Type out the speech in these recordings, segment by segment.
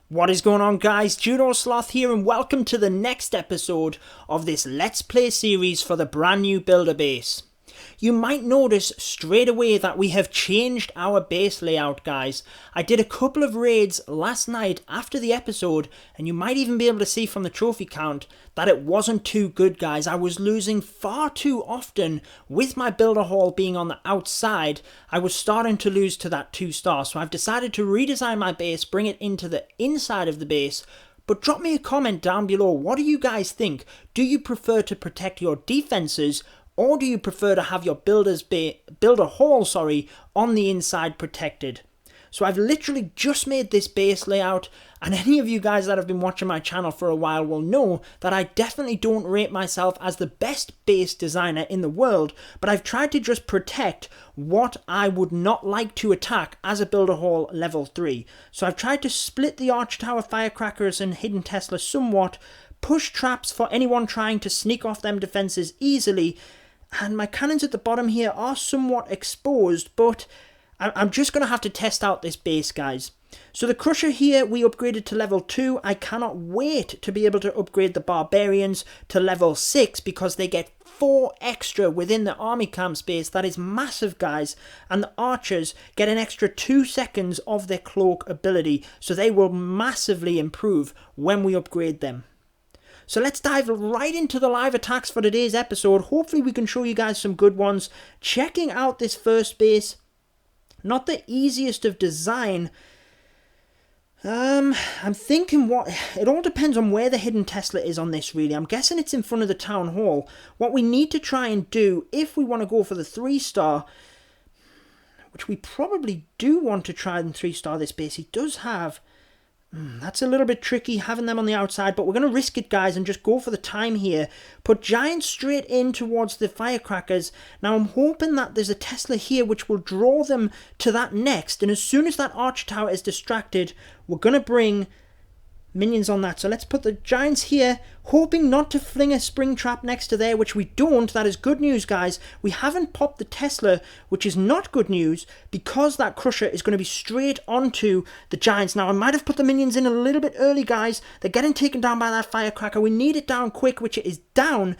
What is going on, guys? Judo Sloth here, and welcome to the next episode of this Let's Play series for the brand new builder base. You might notice straight away that we have changed our base layout, guys. I did a couple of raids last night after the episode, and you might even be able to see from the trophy count that it wasn't too good, guys. I was losing far too often with my builder hall being on the outside. I was starting to lose to that 2-star, so I've decided to redesign my base, bring it into the inside of the base. But drop me a comment down below. What do you guys think? Do you prefer to protect your defenses, or do you prefer to have your builder hall on the inside protected? So I've literally just made this base layout, and any of you guys that have been watching my channel for a while will know that I definitely don't rate myself as the best base designer in the world, but I've tried to just protect what I would not like to attack as a builder hall level 3. So I've tried to split the arch tower firecrackers and hidden Tesla somewhat, push traps for anyone trying to sneak off them defenses easily, and my cannons at the bottom here are somewhat exposed, but I'm just going to have to test out this base, guys. So the Crusher here, we upgraded to level 2. I cannot wait to be able to upgrade the Barbarians to level 6 because they get 4 extra within the army camp space. That is massive, guys. And the Archers get an extra 2 seconds of their cloak ability, so they will massively improve when we upgrade them. So let's dive right into the live attacks for today's episode. Hopefully we can show you guys some good ones. Checking out this first base, not the easiest of design. I'm thinking it all depends on where the hidden Tesla is on this, really. I'm guessing it's in front of the town hall. What we need to try and do, if we want to go for the 3-star, which we probably do want to try and 3-star this base, he does have... That's a little bit tricky having them on the outside, but we're going to risk it, guys, and just go for the time here. Put Giants straight in towards the firecrackers. Now I'm hoping that there's a Tesla here which will draw them to that next, and as soon as that arch tower is distracted, we're going to bring minions on that. So let's put the Giants here, hoping not to fling a spring trap next to there, which we don't. That is good news, guys. We haven't popped the Tesla, which is not good news, because that Crusher is going to be straight onto the Giants. Now, I might have put the minions in a little bit early, guys. They're getting taken down by that firecracker. We need it down quick, which it is down,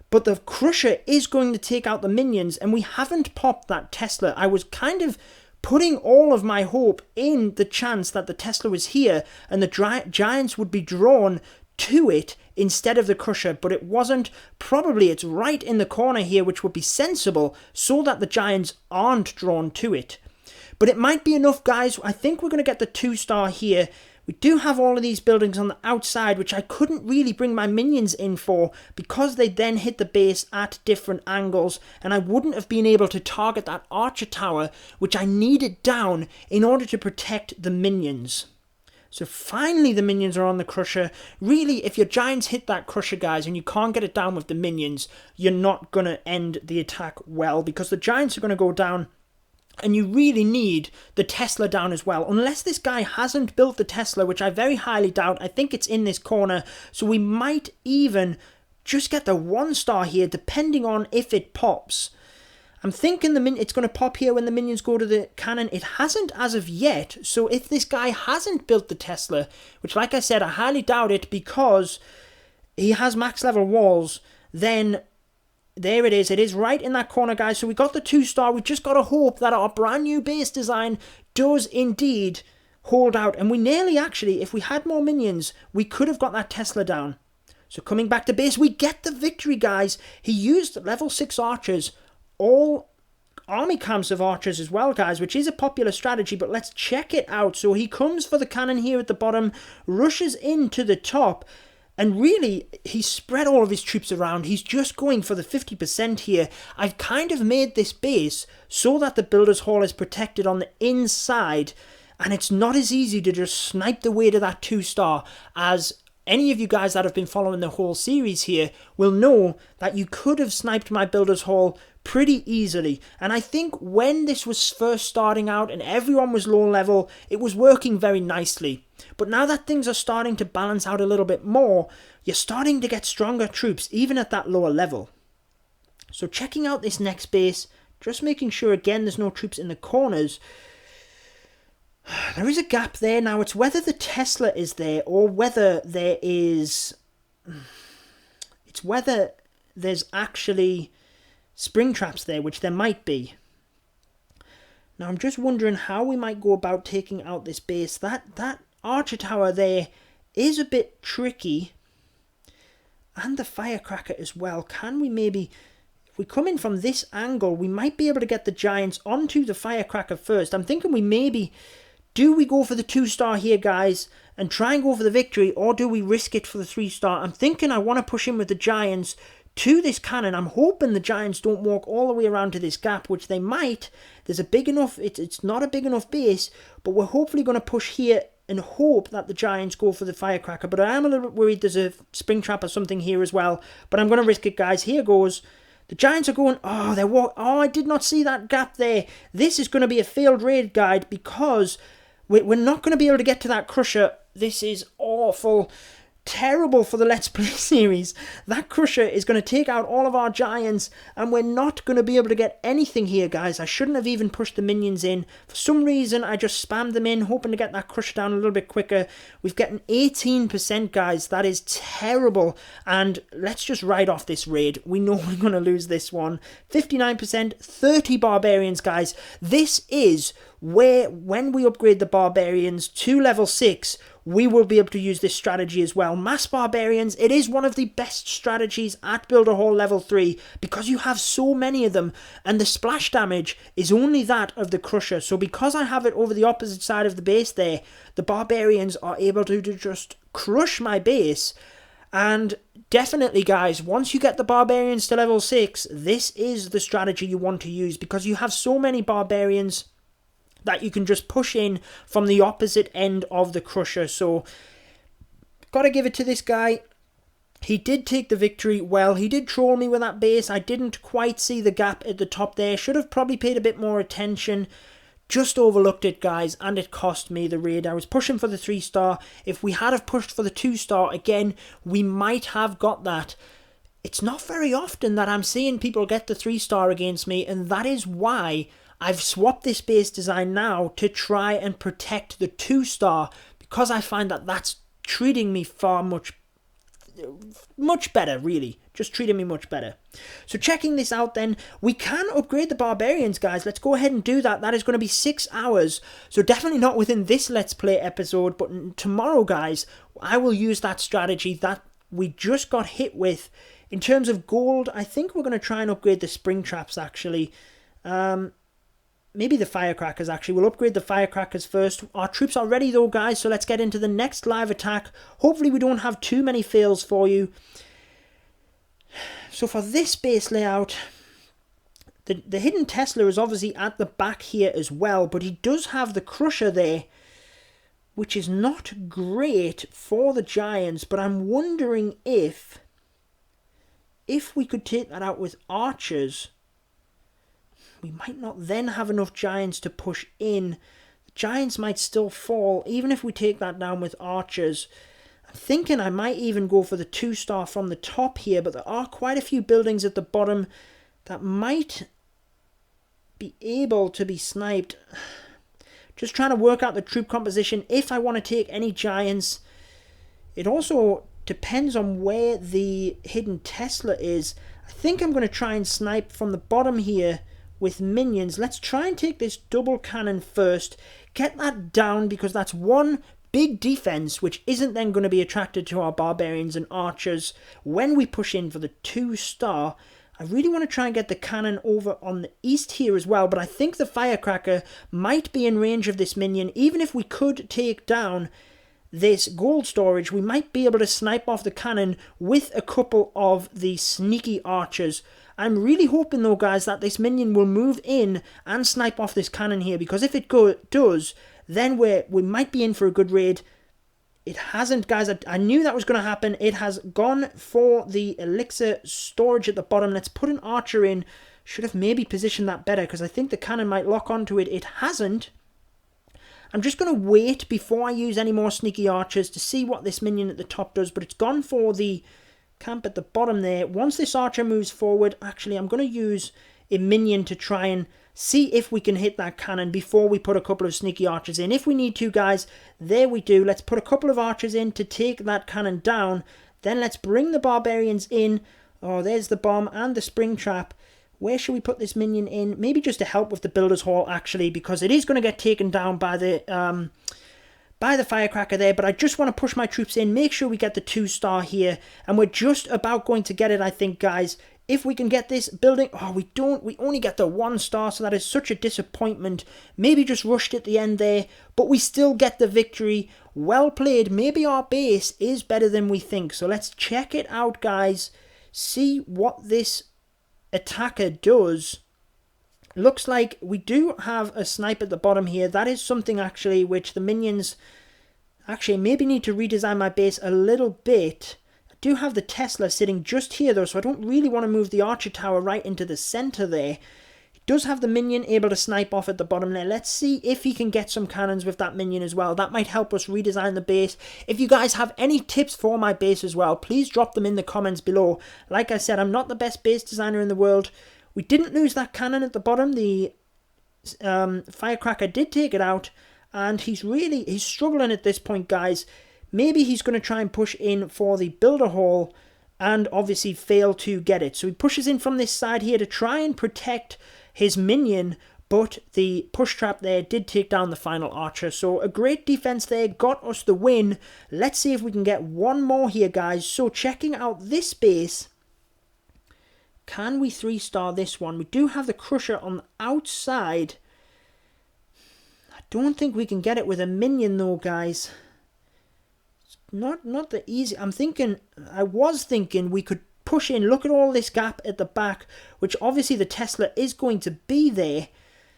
but the Crusher is going to take out the minions, and we haven't popped that Tesla. I was kind of putting all of my hope in the chance that the Tesla was here and the Giants would be drawn to it instead of the Crusher, but it wasn't. Probably it's right in the corner here, which would be sensible so that the Giants aren't drawn to it. But it might be enough, guys. I think we're going to get the 2-star here. We do have all of these buildings on the outside, which I couldn't really bring my minions in for because they then hit the base at different angles, and I wouldn't have been able to target that archer tower, which I needed down in order to protect the minions. So finally the minions are on the Crusher. Really, if your Giants hit that Crusher, guys, and you can't get it down with the minions, you're not going to end the attack well, because the Giants are going to go down. And you really need the Tesla down as well. Unless this guy hasn't built the Tesla, which I very highly doubt. I think it's in this corner. So we might even just get the 1-star here, depending on if it pops. I'm thinking it's going to pop here when the minions go to the cannon. It hasn't as of yet. So if this guy hasn't built the Tesla, which, like I said, I highly doubt it because he has max level walls, then... there it is. It is right in that corner, guys. So we got the 2-star. We just got to hope that our brand new base design does indeed hold out. And we nearly actually, if we had more minions, we could have got that Tesla down. So coming back to base, we get the victory, guys. He used level 6 archers, all army camps of archers as well, guys, which is a popular strategy, but let's check it out. So he comes for the cannon here at the bottom, rushes into the top, and really, he spread all of his troops around. He's just going for the 50% here. I've kind of made this base so that the Builder's Hall is protected on the inside, and it's not as easy to just snipe the way to that 2-star as any of you guys that have been following the whole series here will know that you could have sniped my Builder's Hall pretty easily. And I think when this was first starting out and everyone was low level, it was working very nicely. But now that things are starting to balance out a little bit more, you're starting to get stronger troops even at that lower level. So checking out this next base, just making sure again there's no troops in the corners. There is a gap there. Now, it's whether the Tesla is there or whether there is... It's whether there's actually spring traps there, which there might be. Now, I'm just wondering how we might go about taking out this base. That archer tower there is a bit tricky. And the firecracker as well. Can we maybe... If we come in from this angle, we might be able to get the giants onto the firecracker first. I'm thinking we maybe... Do we go for the 2-star here, guys, and try and go for the victory, or do we risk it for the 3-star? I'm thinking I want to push in with the giants to this cannon. I'm hoping the giants don't walk all the way around to this gap, which they might. There's a big enough... It's not a big enough base, but we're hopefully going to push here and hope that the giants go for the firecracker. But I am a little bit worried there's a spring trap or something here as well. But I'm going to risk it, guys. Here goes. The giants are going... Oh, I did not see that gap there. This is going to be a failed raid, guide, because... We're not going to be able to get to that crusher. This is awful. Terrible for the Let's Play series. That crusher is going to take out all of our giants, and we're not going to be able to get anything here, guys. I shouldn't have even pushed the minions in. For some reason, I just spammed them in, hoping to get that crusher down a little bit quicker. We've gotten 18%, guys. That is terrible. And let's just write off this raid. We know we're going to lose this one. 59%, 30 barbarians, guys. This is where, when we upgrade the barbarians to level 6, we will be able to use this strategy as well. Mass barbarians, it is one of the best strategies at Builder Hall level 3 because you have so many of them, and the splash damage is only that of the crusher. So because I have it over the opposite side of the base there, the barbarians are able to just crush my base. And definitely, guys, once you get the barbarians to level 6, this is the strategy you want to use because you have so many barbarians that you can just push in from the opposite end of the crusher. So, gotta give it to this guy. He did take the victory well. He did troll me with that base. I didn't quite see the gap at the top there. Should have probably paid a bit more attention. Just overlooked it, guys, and it cost me the raid. I was pushing for the 3-star. If we had have pushed for the 2-star, again, we might have got that. It's not very often that I'm seeing people get the 3-star against me, and that is why I've swapped this base design now to try and protect the 2-star, because I find that that's treating me much better, really. Just treating me much better. So checking this out then, we can upgrade the barbarians, guys. Let's go ahead and do that. That is going to be 6 hours. So definitely not within this Let's Play episode, but tomorrow, guys, I will use that strategy that we just got hit with. In terms of gold, I think we're going to try and upgrade the spring traps, actually. Maybe the firecrackers, actually. We'll upgrade the firecrackers first. Our troops are ready, though, guys, so let's get into the next live attack. Hopefully we don't have too many fails for you. So for this base layout, the hidden Tesla is obviously at the back here as well, but he does have the crusher there, which is not great for the giants, but I'm wondering if we could take that out with archers, we might not then have enough giants to push in. The giants might still fall, even if we take that down with archers. I'm thinking I might even go for the 2-star from the top here, but there are quite a few buildings at the bottom that might be able to be sniped. Just trying to work out the troop composition if I want to take any giants. It also depends on where the hidden Tesla is. I think I'm going to try and snipe from the bottom here with minions. Let's try and take this double cannon first. Get that down, because that's one big defense which isn't then going to be attracted to our barbarians and archers when we push in for the 2-star. I really want to try and get the cannon over on the east here as well, but I think the firecracker might be in range of this minion. Even if we could take down this gold storage, we might be able to snipe off the cannon with a couple of the sneaky archers. I'm really hoping, though, guys, that this minion will move in and snipe off this cannon here, because if it does, then we might be in for a good raid. It hasn't, guys. I knew that was going to happen. It has gone for the elixir storage at the bottom. Let's put an archer in. Should have maybe positioned that better, because I think the cannon might lock onto it. It hasn't. I'm just going to wait before I use any more sneaky archers to see what this minion at the top does, but it's gone for the camp at the bottom there. Once this archer moves forward, actually, I'm going to use a minion to try and see if we can hit that cannon before we put a couple of sneaky archers in. If we need to, guys, there we do. Let's put a couple of archers in to take that cannon down. Then let's bring the barbarians in. Oh, there's the bomb and the spring trap. Where should we put this minion in? Maybe just to help with the builder's hall, actually, because it is going to get taken down by the firecracker there. But I just want to push my troops in, make sure we get the 2-star here. And we're just about going to get it, I think, guys. If we can get this building... Oh, we don't. We only get the 1-star, so that is such a disappointment. Maybe just rushed at the end there, but we still get the victory. Well played. Maybe our base is better than we think. So let's check it out, guys. See what this attacker does. Looks like we do have a snipe at the bottom here. That is something actually which the minions actually maybe need to redesign my base a little bit. I do have the Tesla sitting just here though, so I don't really want to move the archer tower right into the center there. He does have the minion able to snipe off at the bottom there. Let's see if he can get some cannons with that minion as well. That might help us redesign the base. If you guys have any tips for my base as well, please drop them in the comments below. Like I said, I'm not the best base designer in the world. We didn't lose that cannon at the bottom. The firecracker did take it out, and he's struggling at this point, guys. Maybe he's going to try and push in for the builder hall and obviously fail to get it. So he pushes in from this side here to try and protect his minion, but the push trap there did take down the final archer. So a great defense there, got us the win. Let's see if we can get one more here, guys. So checking out this base, can we 3-star this one? We do have the crusher on the outside. I don't think we can get it with a minion though, guys. It's not the easy. I was thinking we could push in. Look at all this gap at the back, which obviously the Tesla is going to be there.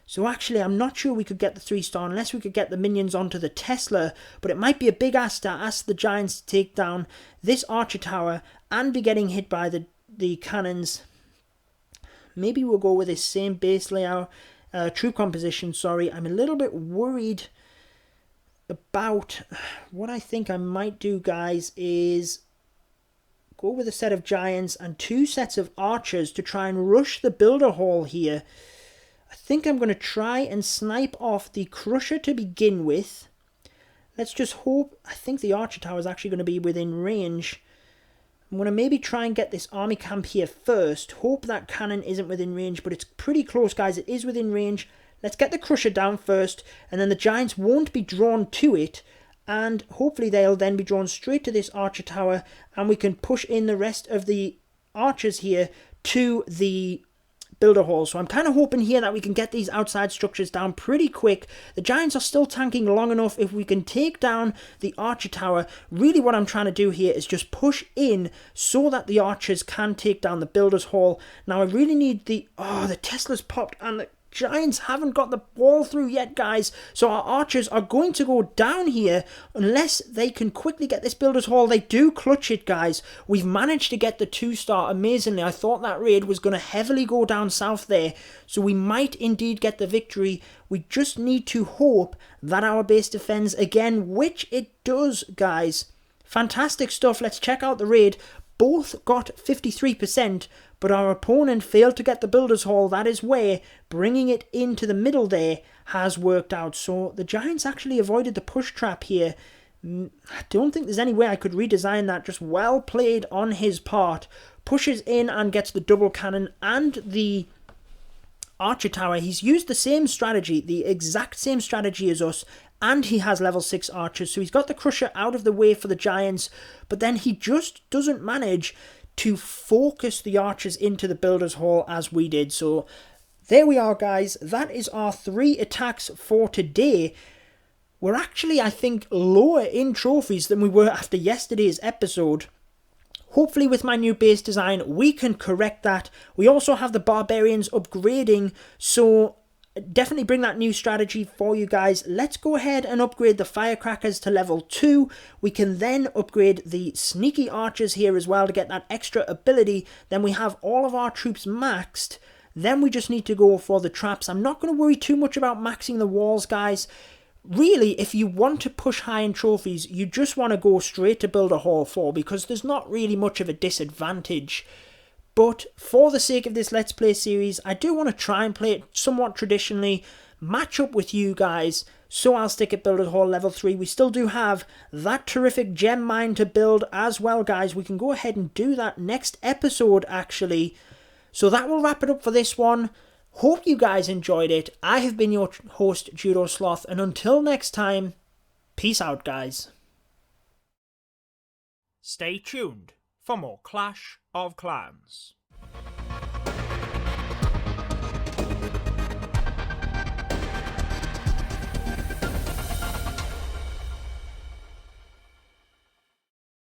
So actually, I'm not sure we could get the 3-star unless we could get the minions onto the Tesla. But it might be a big ask to ask the Giants to take down this archer tower and be getting hit by the cannons. Maybe we'll go with this same base layout, troop composition, sorry. I'm a little bit worried about what I think I might do, guys, is go with a set of giants and 2 sets of archers to try and rush the builder hall here. I think I'm going to try and snipe off the crusher to begin with. Let's just hope. I think the archer tower is actually going to be within range. I'm going to maybe try and get this army camp here first. Hope that cannon isn't within range, but it's pretty close, guys. It is within range. Let's get the crusher down first, and then the giants won't be drawn to it. And hopefully they'll then be drawn straight to this archer tower, and we can push in the rest of the archers here to the builder hall. So I'm kind of hoping here that we can get these outside structures down pretty quick. The giants are still tanking long enough. If we can take down the archer tower, really what I'm trying to do here is just push in so that the archers can take down the builder's hall. Now I really need the Tesla's popped and the giants haven't got the wall through yet, guys. So our archers are going to go down here unless they can quickly get this builder's hall. They do clutch it, guys. We've managed to get the 2-star amazingly. I thought that raid was going to heavily go down south there. So we might indeed get the victory. We just need to hope that our base defends again, which it does, guys. Fantastic stuff. Let's check out the raid. Both got 53%, but our opponent failed to get the builder's hall. That is where bringing it into the middle there has worked out. So the giants actually avoided the push trap here. I don't think there's any way I could redesign that. Just well played on his part. Pushes in and gets the double cannon and the archer tower. He's used the same strategy, the exact same strategy as us, and he has level 6 archers. So he's got the crusher out of the way for the giants, but then he just doesn't manage to focus the archers into the builder's hall as we did. So there we are, guys. That is our 3 attacks for today. We're actually, I think, lower in trophies than we were after yesterday's episode. Hopefully with my new base design, we can correct that. We also have the barbarians upgrading, so definitely bring that new strategy for you guys. Let's go ahead and upgrade the firecrackers to level 2. We can then upgrade the sneaky archers here as well to get that extra ability. Then we have all of our troops maxed. Then we just need to go for the traps. I'm not going to worry too much about maxing the walls, guys. Really, if you want to push high in trophies, you just want to go straight to Builder Hall 4 because there's not really much of a disadvantage. But for the sake of this Let's Play series, I do want to try and play it somewhat traditionally, match up with you guys, so I'll stick at Builder's Hall level 3. We still do have that terrific gem mine to build as well, guys. We can go ahead and do that next episode, actually. So that will wrap it up for this one. Hope you guys enjoyed it. I have been your host, Judo Sloth, and until next time, peace out, guys. Stay tuned for more Clash of Clans.